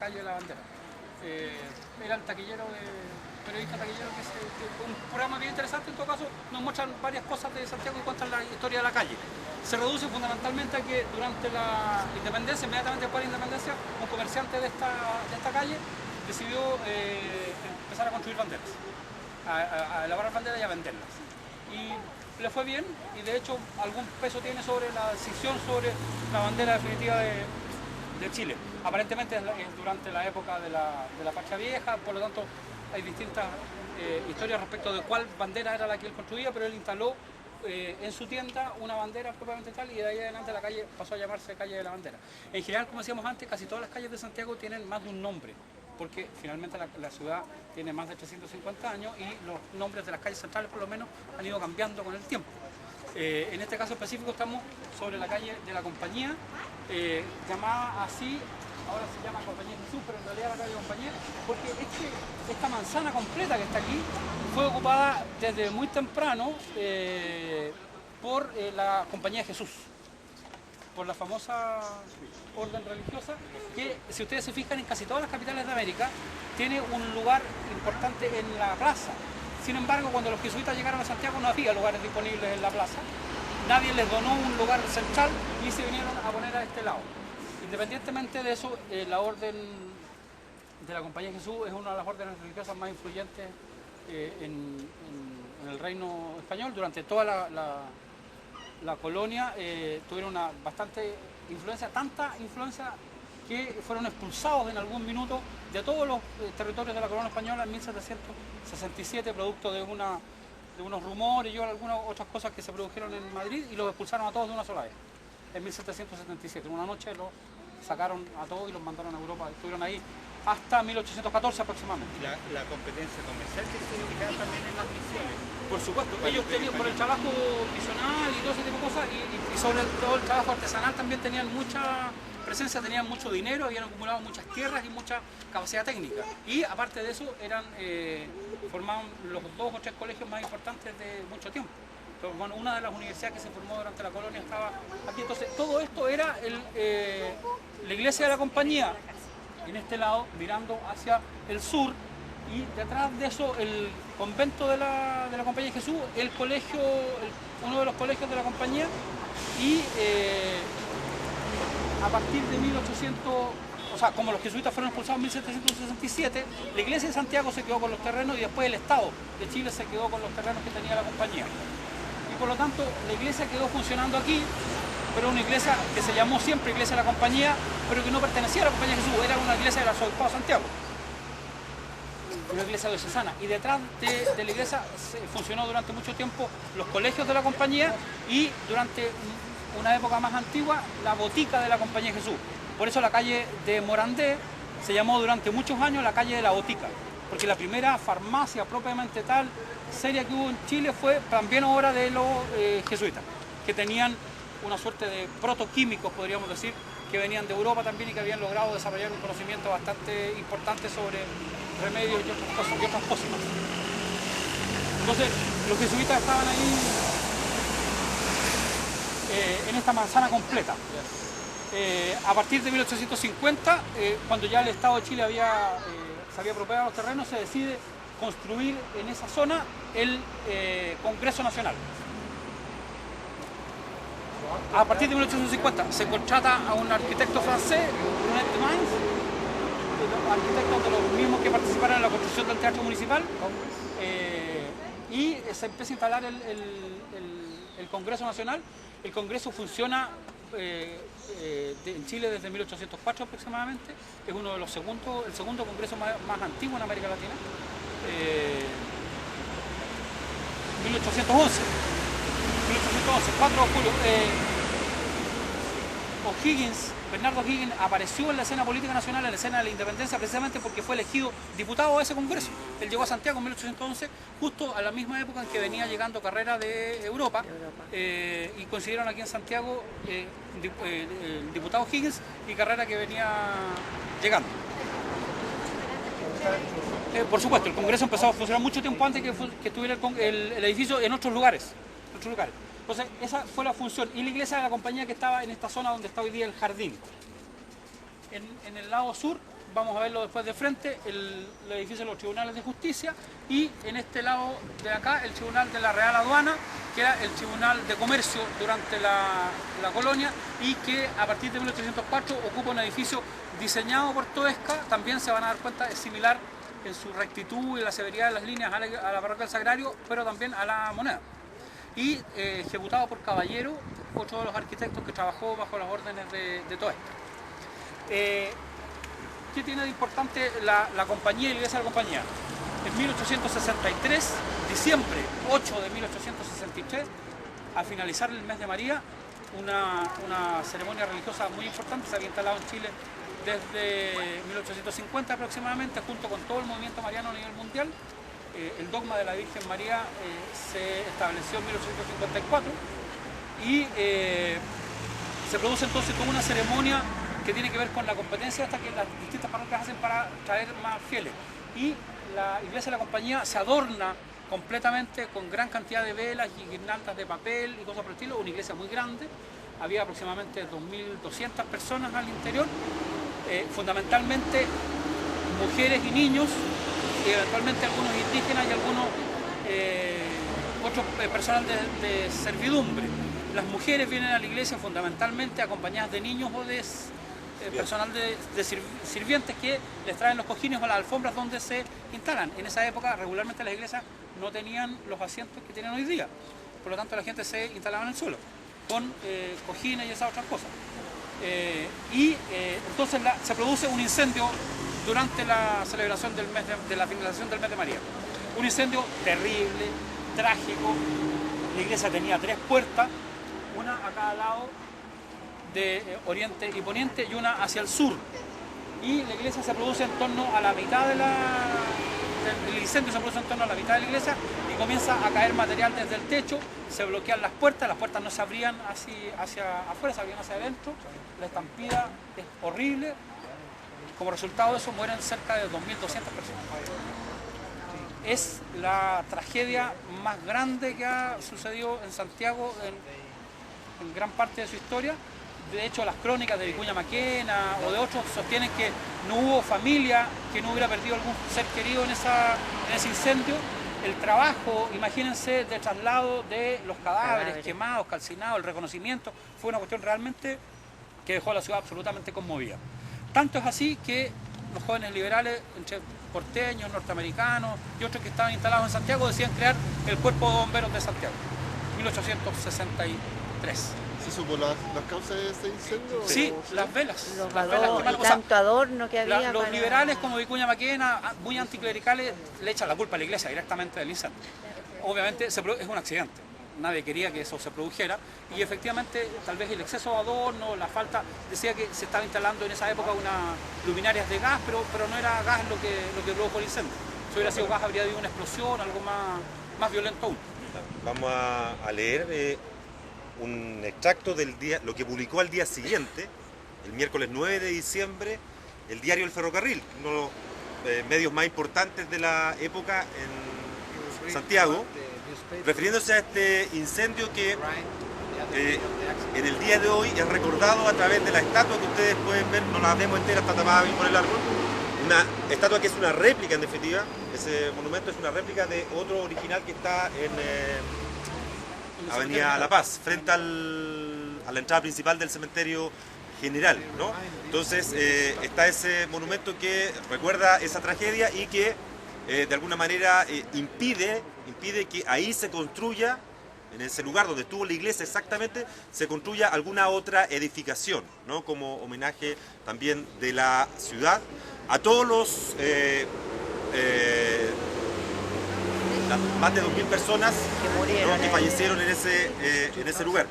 calle de la Bandera. Era el taquillero periodista taquillero que un programa bien interesante. En todo caso nos muestran varias cosas de Santiago y cuentan la historia de la calle. Se reduce fundamentalmente a que durante la independencia, inmediatamente después de la independencia, un comerciante de esta calle decidió empezar a construir banderas, a elaborar banderas y a venderlas. Y le fue bien, y de hecho algún peso tiene sobre la decisión sobre la bandera definitiva de Chile. Aparentemente es durante la época de la Patria Vieja, por lo tanto hay distintas historias respecto de cuál bandera era la que él construía, pero él instaló en su tienda una bandera propiamente tal, y de ahí adelante la calle pasó a llamarse Calle de la Bandera. En general, como decíamos antes, casi todas las calles de Santiago tienen más de un nombre, porque finalmente la ciudad tiene más de 350 años y los nombres de las calles centrales por lo menos han ido cambiando con el tiempo. En este caso específico estamos sobre la calle de la Compañía, llamada así, ahora se llama Compañía Jesús, pero en realidad la calle Compañía, porque esta manzana completa que está aquí fue ocupada desde muy temprano por la Compañía de Jesús, por la famosa orden religiosa que, si ustedes se fijan, en casi todas las capitales de América tiene un lugar importante en la plaza. Sin embargo, cuando los jesuitas llegaron a Santiago no había lugares disponibles en la plaza, nadie les donó un lugar central y se vinieron a poner a este lado. Independientemente de eso, la orden de la Compañía de Jesús es una de las órdenes religiosas más influyentes en el reino español. Durante toda la colonia tuvieron una bastante influencia, tanta influencia que fueron expulsados en algún minuto de todos los territorios de la corona española en 1767, producto de unos rumores y algunas otras cosas que se produjeron en Madrid, y los expulsaron a todos de una sola vez, en 1777. Una noche los sacaron a todos y los mandaron a Europa. Estuvieron ahí hasta 1814 aproximadamente. La competencia comercial que se ubicaba también en las misiones. Por supuesto, ellos tenían, por el trabajo misional y todo ese tipo de cosas, y sobre todo el trabajo artesanal también tenían mucha presencia, tenían mucho dinero, habían acumulado muchas tierras y mucha capacidad técnica. Y aparte de eso, formaban los 2 o 3 colegios más importantes de mucho tiempo. Pero, bueno, una de las universidades que se formó durante la colonia estaba aquí. Entonces, todo esto era la iglesia de la Compañía, en este lado, mirando hacia el sur, y detrás de eso el convento de la Compañía de Jesús, el colegio, uno de los colegios de la Compañía, y a partir de 1800, o sea, como los jesuitas fueron expulsados en 1767, la iglesia de Santiago se quedó con los terrenos, y después el Estado de Chile se quedó con los terrenos que tenía la Compañía. Y por lo tanto, la iglesia quedó funcionando aquí, pero una iglesia que se llamó siempre Iglesia de la Compañía, pero que no pertenecía a la Compañía de Jesús, era una iglesia del arzobispado de Santiago, una iglesia diocesana. Y detrás de la iglesia funcionó durante mucho tiempo los colegios de la Compañía, y durante una época más antigua la botica de la Compañía de Jesús. Por eso la calle de Morandé se llamó durante muchos años la calle de la botica, porque la primera farmacia propiamente tal, seria que hubo en Chile, fue también obra de los jesuitas, que tenían una suerte de protoquímicos, podríamos decir, que venían de Europa también y que habían logrado desarrollar un conocimiento bastante importante sobre remedios y otras cosas más. Entonces, los jesuitas estaban ahí en esta manzana completa. A partir de 1850, cuando ya el Estado de Chile se había apropiado los terrenos, se decide construir en esa zona el Congreso Nacional. A partir de 1850 se contrata a un arquitecto francés, Brunet de Mainz, arquitectos de los mismos que participaron en la construcción del Teatro Municipal, y se empieza a instalar el Congreso Nacional. El Congreso funciona en Chile desde 1804 aproximadamente, es uno de el segundo Congreso más antiguo en América Latina. 1811, 4 de julio, Bernardo O'Higgins apareció en la escena política nacional, en la escena de la independencia, precisamente porque fue elegido diputado de ese Congreso. Él llegó a Santiago en 1811, justo a la misma época en que venía llegando Carrera de Europa, y coincidieron aquí en Santiago el diputado O'Higgins y Carrera, que venía llegando. Por supuesto, el Congreso empezó a funcionar mucho tiempo antes que estuviera el edificio en otros lugares. Entonces, esa fue la función. Y la iglesia de la Compañía, que estaba en esta zona donde está hoy día el jardín. En el lado sur vamos a verlo después de frente, el edificio de los tribunales de justicia, y en este lado de acá el tribunal de la Real Aduana, que era el tribunal de comercio durante la colonia, y que a partir de 1804 ocupa un edificio diseñado por Toesca. También se van a dar cuenta, es similar en su rectitud y la severidad de las líneas a la parroquia del Sagrario, pero también a la Moneda. Y ejecutado por Caballero, otro de los arquitectos que trabajó bajo las órdenes de Toesca. ¿Qué tiene de importante la compañía y la iglesia de la compañía? En 1863, diciembre 8 de 1863, al finalizar el mes de María, una ceremonia religiosa muy importante se había instalado en Chile desde 1850 aproximadamente, junto con todo el movimiento mariano a nivel mundial. El dogma de la Virgen María se estableció en 1854 y se produce entonces toda una ceremonia que tiene que ver con la competencia hasta que las distintas parroquias hacen para traer más fieles. Y la iglesia de la compañía se adorna completamente con gran cantidad de velas y guirnaldas de papel y cosas por el estilo. Una iglesia muy grande, había aproximadamente 2.200 personas al interior, fundamentalmente mujeres y niños, y eventualmente algunos indígenas y algunos otros personal de servidumbre. Las mujeres vienen a la iglesia fundamentalmente acompañadas de niños o de personal de sirvientes que les traen los cojines o las alfombras donde se instalan. En esa época regularmente las iglesias no tenían los asientos que tienen hoy día, por lo tanto la gente se instalaba en el suelo con cojines y esas otras cosas. Entonces se produce un incendio durante la celebración de la finalización del mes de María. Un incendio terrible, trágico. La iglesia tenía 3 puertas, una a cada lado de oriente y poniente y una hacia el sur. Y la iglesia se produce en torno a la mitad el incendio se produce en torno a la mitad de la iglesia y comienza a caer material desde el techo, se bloquean las puertas no se abrían hacia afuera, se abrían hacia adentro, la estampida es horrible. Como resultado de eso mueren cerca de 2.200 personas. Es la tragedia más grande que ha sucedido en Santiago en gran parte de su historia. De hecho, las crónicas de Vicuña Maquena o de otros sostienen que no hubo familia que no hubiera perdido algún ser querido en ese incendio. El trabajo, imagínense, de traslado de los cadáveres quemados, calcinados, el reconocimiento, fue una cuestión realmente que dejó a la ciudad absolutamente conmovida. Tanto es así que los jóvenes liberales, entre porteños, norteamericanos y otros que estaban instalados en Santiago, decían crear el Cuerpo de Bomberos de Santiago, 1863. ¿Se supo las causas de este incendio? Sí, las velas. Y tanto adorno que había. Los liberales como Vicuña Maquena, muy anticlericales, le echan la culpa a la iglesia directamente del incendio. Obviamente es un accidente, nadie quería que eso se produjera y efectivamente tal vez el exceso de adorno, la falta, decía que se estaba instalando en esa época unas luminarias de gas, pero no era gas lo que produjo el incendio. Si hubiera sido gas habría habido una explosión, algo más violento aún. Vamos a leer un extracto del día, lo que publicó al día siguiente, el miércoles 9 de diciembre, el diario El Ferrocarril, uno de los medios más importantes de la época en Santiago, refiriéndose a este incendio que en el día de hoy es recordado a través de la estatua que ustedes pueden ver, no la vemos entera, está tapada bien por el árbol, una estatua que es una réplica en definitiva, ese monumento es una réplica de otro original que está en Avenida La Paz, frente a la entrada principal del cementerio general, ¿no? Entonces está ese monumento que recuerda esa tragedia y que de alguna manera impide que ahí se construya, en ese lugar donde estuvo la iglesia exactamente, se construya alguna otra edificación, ¿no? Como homenaje también de la ciudad a todos los las más de 2.000 personas que fallecieron en ese lugar.